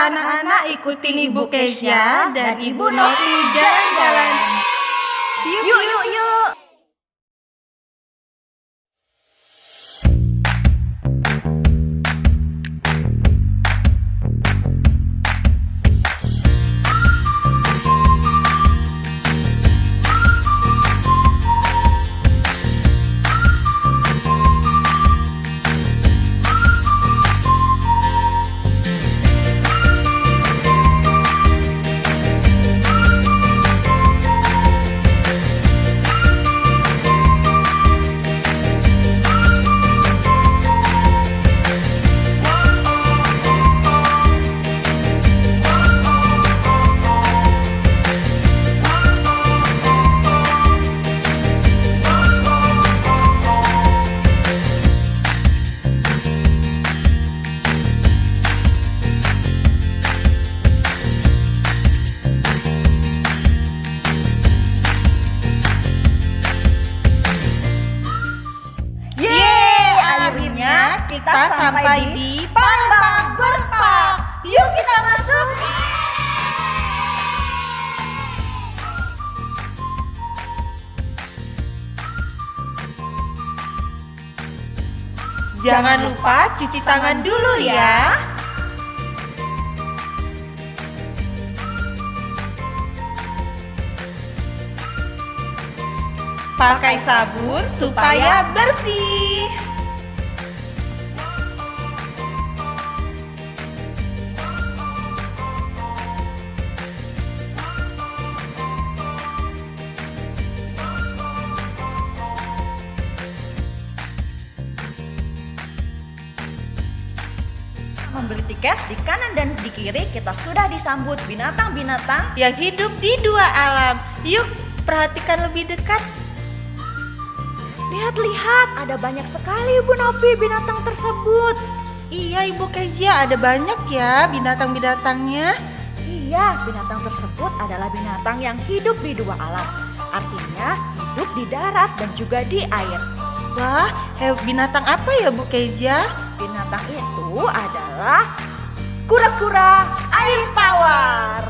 anak-anak, ikutin Ibu Kezia dan Ibu Novi jalan-jalan. Yuk, yuk, yuk. Kita sampai di Palembang Bird-Park. Yuk kita masuk. Jangan lupa cuci tangan dulu ya. Pakai sabun supaya bersih. Membeli tiket, di kanan dan di kiri kita sudah disambut binatang-binatang yang hidup di dua alam. Yuk perhatikan lebih dekat. Lihat-lihat, ada banyak sekali Ibu Novi binatang tersebut. Iya Ibu Kezia, ada banyak ya binatang-binatangnya. Iya, binatang tersebut adalah binatang yang hidup di dua alam. Artinya hidup di darat dan juga di air. Wah, binatang apa ya Bu Kezia? Binatang itu adalah kura-kura air tawar.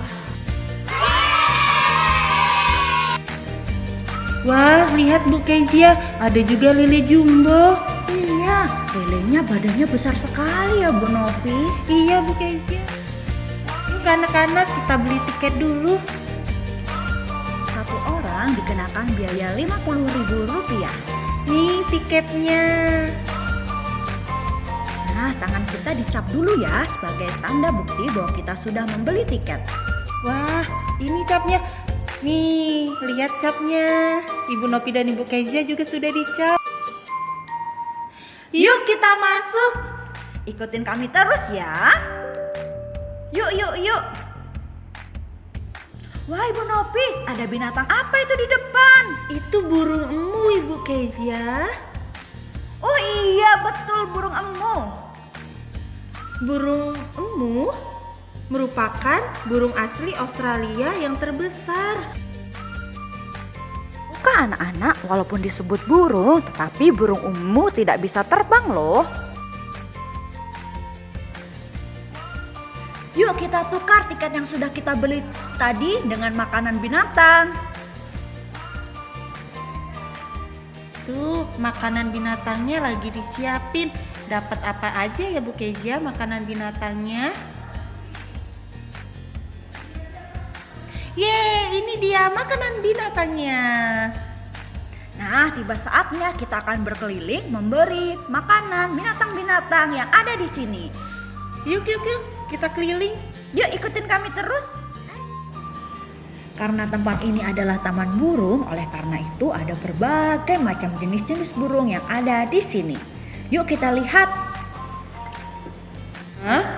Wah, lihat Bu Kezia, ada juga lele jumbo. Iya, lelenya badannya besar sekali ya Bu Novi. Iya Bu Kezia. Yuk anak-anak, kita beli tiket dulu. Satu orang dikenakan biaya Rp50.000. Nih tiketnya. Nah, tangan kita dicap dulu ya sebagai tanda bukti bahwa kita sudah membeli tiket. Wah, ini capnya. Nih, lihat capnya. Ibu Novi dan Ibu Kezia juga sudah dicap. Yuk kita masuk. Ikutin kami terus ya. Yuk, yuk, yuk. Wah Ibu Novi, ada binatang apa itu di depan? Itu burung emu Ibu Kezia. Oh iya, betul, burung emu. Burung emu merupakan burung asli Australia yang terbesar. Bukan anak-anak, walaupun disebut burung, tetapi burung emu tidak bisa terbang loh. Yuk kita tukar tiket yang sudah kita beli tadi dengan makanan binatang. Tuh, makanan binatangnya lagi disiapin. Dapat apa aja ya Bu Kezia makanan binatangnya? Yeay, ini dia makanan binatangnya. Nah, tiba saatnya kita akan berkeliling memberi makanan binatang-binatang yang ada di sini. Yuk, kita keliling. Yuk ikutin kami terus. Karena tempat ini adalah taman burung, oleh karena itu ada berbagai macam jenis-jenis burung yang ada di sini. Yuk kita lihat.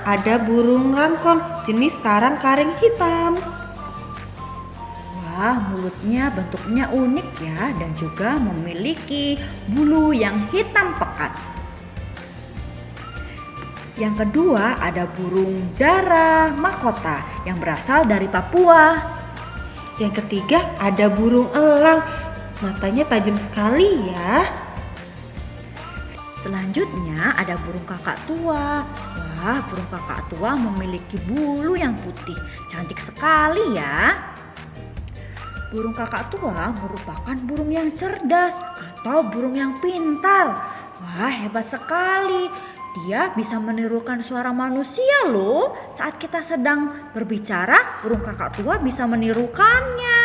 Ada burung rangkong jenis karang-karing hitam. Wah, mulutnya bentuknya unik ya dan juga memiliki bulu yang hitam pekat. Yang kedua ada burung dara mahkota yang berasal dari Papua. Yang ketiga ada burung elang, matanya tajam sekali ya. Selanjutnya ada burung kakak tua. Wah, burung kakak tua memiliki bulu yang putih. Cantik sekali ya. Burung kakak tua merupakan burung yang cerdas atau burung yang pintar. Wah, hebat sekali. Dia bisa menirukan suara manusia loh. Saat kita sedang berbicara, burung kakak tua bisa menirukannya.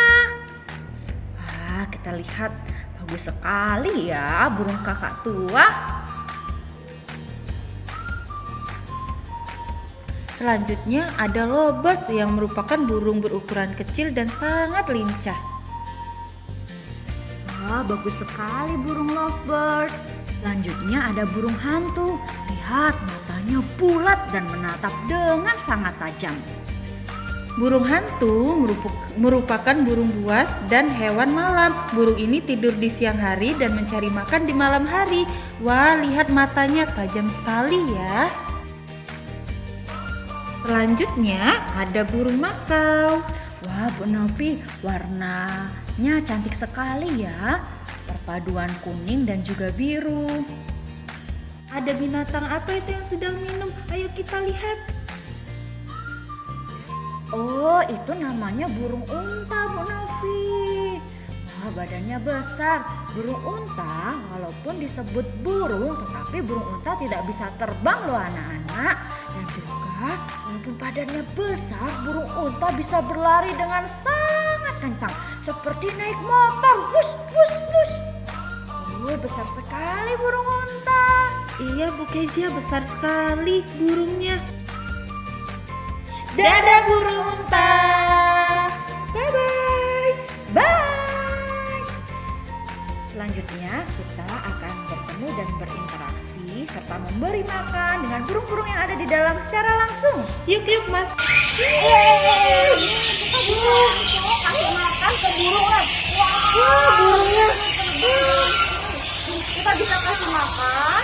Wah, kita lihat bagus sekali ya burung kakak tua. Selanjutnya ada lovebird yang merupakan burung berukuran kecil dan sangat lincah. Wah, bagus sekali burung lovebird. Selanjutnya ada burung hantu. Lihat, matanya bulat dan menatap dengan sangat tajam. Burung hantu merupakan burung buas dan hewan malam. Burung ini tidur di siang hari dan mencari makan di malam hari. Wah, lihat matanya tajam sekali ya. Selanjutnya ada burung makau. Wah, Bu Novi, warnanya cantik sekali ya. Perpaduan kuning dan juga biru. Ada binatang apa itu yang sedang minum? Ayo kita lihat. Oh, itu namanya burung unta, Bu Novi. Wah, badannya besar. Burung unta walaupun disebut burung, tetapi burung unta tidak bisa terbang loh anak-anak. Dan juga walaupun badannya besar, burung unta bisa berlari dengan sangat kencang. Seperti naik motor. Wus, wus, wus. Oh, besar sekali burung unta. Iya Bu Kezia, besar sekali burungnya. Dadah burung unta. Bye-bye. Bye. Selanjutnya kita akan bertemu dan berinteraksi serta memberi makan dengan burung-burung yang ada di dalam secara langsung. Yuk Mas. Kita bisa kasih makan ke burung. Wah, burungnya. Kita bisa kasih makan.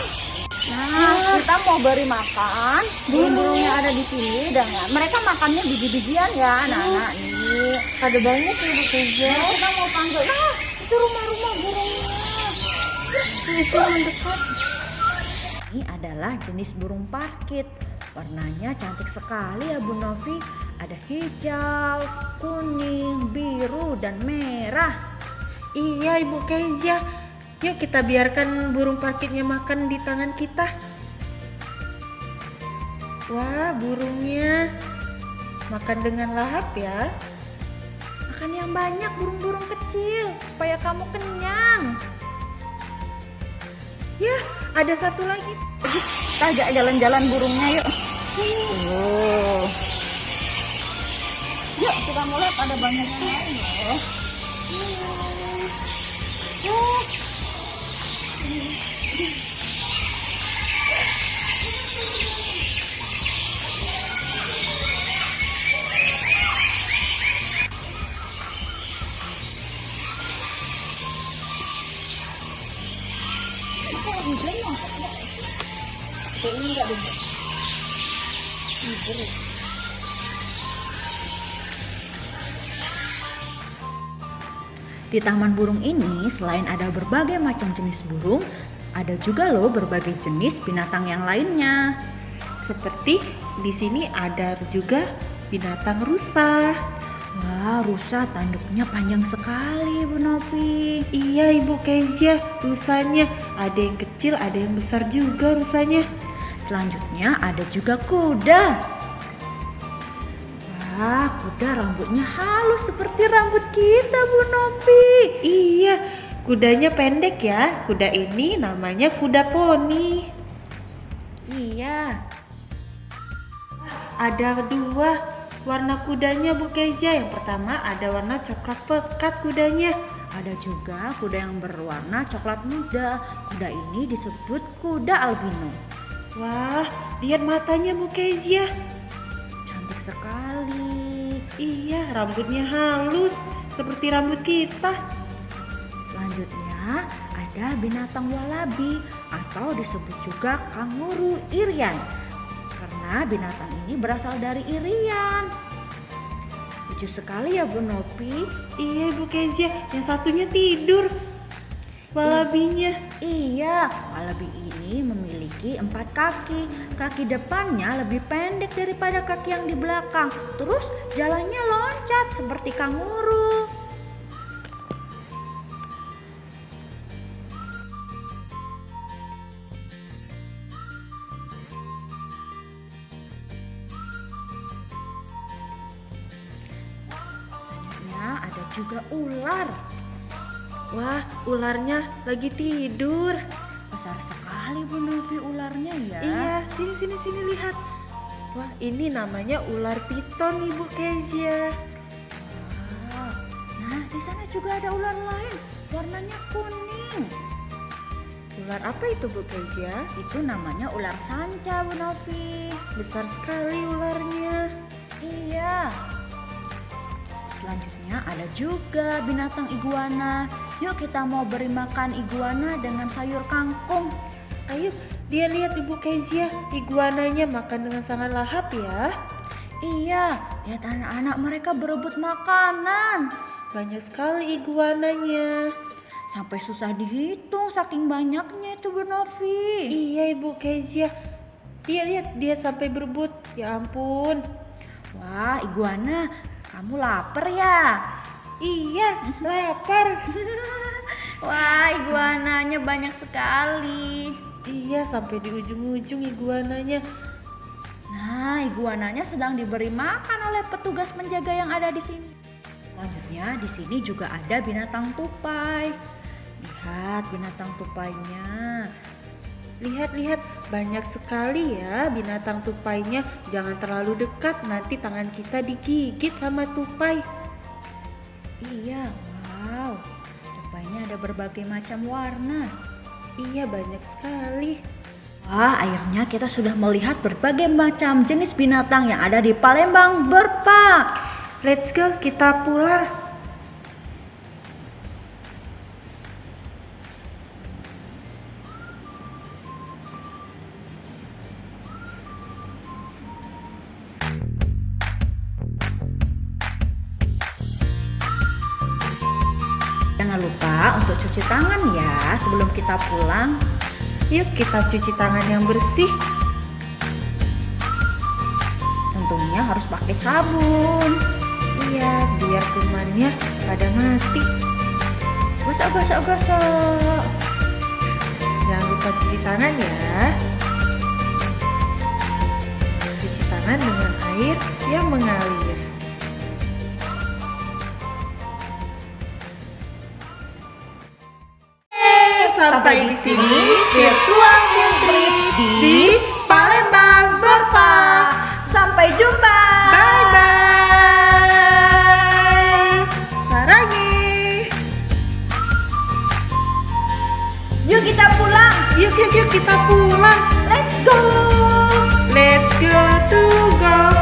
Nah, kita mau beri makan burung-burung yang ada di sini dan mereka makannya biji-bijian ya, anak-anak nih. Ada banyak ya Bu Kezia. Nah, kita mau panggil. Nah, itu rumah-rumah burungnya. Itu mendekat. Ini adalah jenis burung parkit. Warnanya cantik sekali ya Bu Novi. Ada hijau, kuning, biru, dan merah. Iya Ibu Kezia. Yuk kita biarkan burung parkitnya makan di tangan kita. Wah, burungnya makan dengan lahap ya. Makan yang banyak burung-burung kecil supaya kamu kenyang. Ya, ada satu lagi. Kita ajak jalan-jalan burungnya yuk. Yuk kita mulai pada banyak yang lain loh. Di taman burung ini selain ada berbagai macam jenis burung, ada juga loh berbagai jenis binatang yang lainnya. Seperti di sini ada juga binatang rusa. Wah, rusa tanduknya panjang sekali Bu Novi. Iya Ibu Kezia, rusanya ada yang kecil, ada yang besar juga rusanya. Selanjutnya ada juga kuda. Wah, kuda rambutnya halus seperti rambut kita Bu Novi. Iya, kudanya pendek ya. Kuda ini namanya kuda poni. Iya. Ada dua warna kudanya Bu Kezia. Yang pertama ada warna coklat pekat kudanya. Ada juga kuda yang berwarna coklat muda. Kuda ini disebut kuda albino. Wah, lihat matanya Bu Kezia. Cantik sekali. Iya, rambutnya halus seperti rambut kita. Selanjutnya ada binatang walabi atau disebut juga kanguru Irian. Karena binatang ini berasal dari Irian. Lucu sekali ya Bu Novi. Iya Bu Kezia, yang satunya tidur. walabinya. Iya, walabi ini memiliki 4 kaki. Kaki depannya lebih pendek daripada kaki yang di belakang. Terus jalannya loncat seperti kanguru. Selanjutnya ada juga ular. Wah, ularnya lagi tidur. Besar sekali Bu Novi ularnya ya. Iya, sini lihat. Wah, ini namanya ular piton, Ibu Kezia. Wow. Nah, di sana juga ada ular lain, warnanya kuning. Ular apa itu, Bu Kezia? Itu namanya ular sanca, Bu Novi. Besar sekali ularnya. Iya. Selanjutnya ada juga binatang iguana. Yuk kita mau beri makan iguana dengan sayur kangkung. Ayo, dia lihat Ibu Kezia, iguananya makan dengan sangat lahap ya. Iya, lihat anak-anak mereka berebut makanan. Banyak sekali iguananya. Sampai susah dihitung saking banyaknya itu Bu Novi. Iya Ibu Kezia. Lihat dia sampai berebut. Ya ampun. Wah, iguana, kamu lapar ya? Iya, lapar. Wah, iguananya banyak sekali. Iya, sampai di ujung-ujung iguananya. Nah, iguananya sedang diberi makan oleh petugas penjaga yang ada di sini. Selanjutnya di sini juga ada binatang tupai. Lihat binatang tupainya. Lihat, banyak sekali ya binatang tupainya. Jangan terlalu dekat, nanti tangan kita digigit sama tupai. Iya, wow. Tupainya ada berbagai macam warna. Iya, banyak sekali. Wah, akhirnya kita sudah melihat berbagai macam jenis binatang yang ada di Palembang Bird Park. Let's go, kita pulang. Jangan lupa untuk cuci tangan ya sebelum kita pulang. Yuk kita cuci tangan yang bersih. Tentunya harus pakai sabun. Iya, biar kumannya pada mati. Gosok. Jangan lupa cuci tangan ya. Cuci tangan dengan air yang mengalir. Sampai di sini virtual field trip di Palembang Bird Park. Sampai jumpa. Bye bye. Sarangi. Yuk kita pulang. Yuk kita pulang. Let's go. Let's go to go.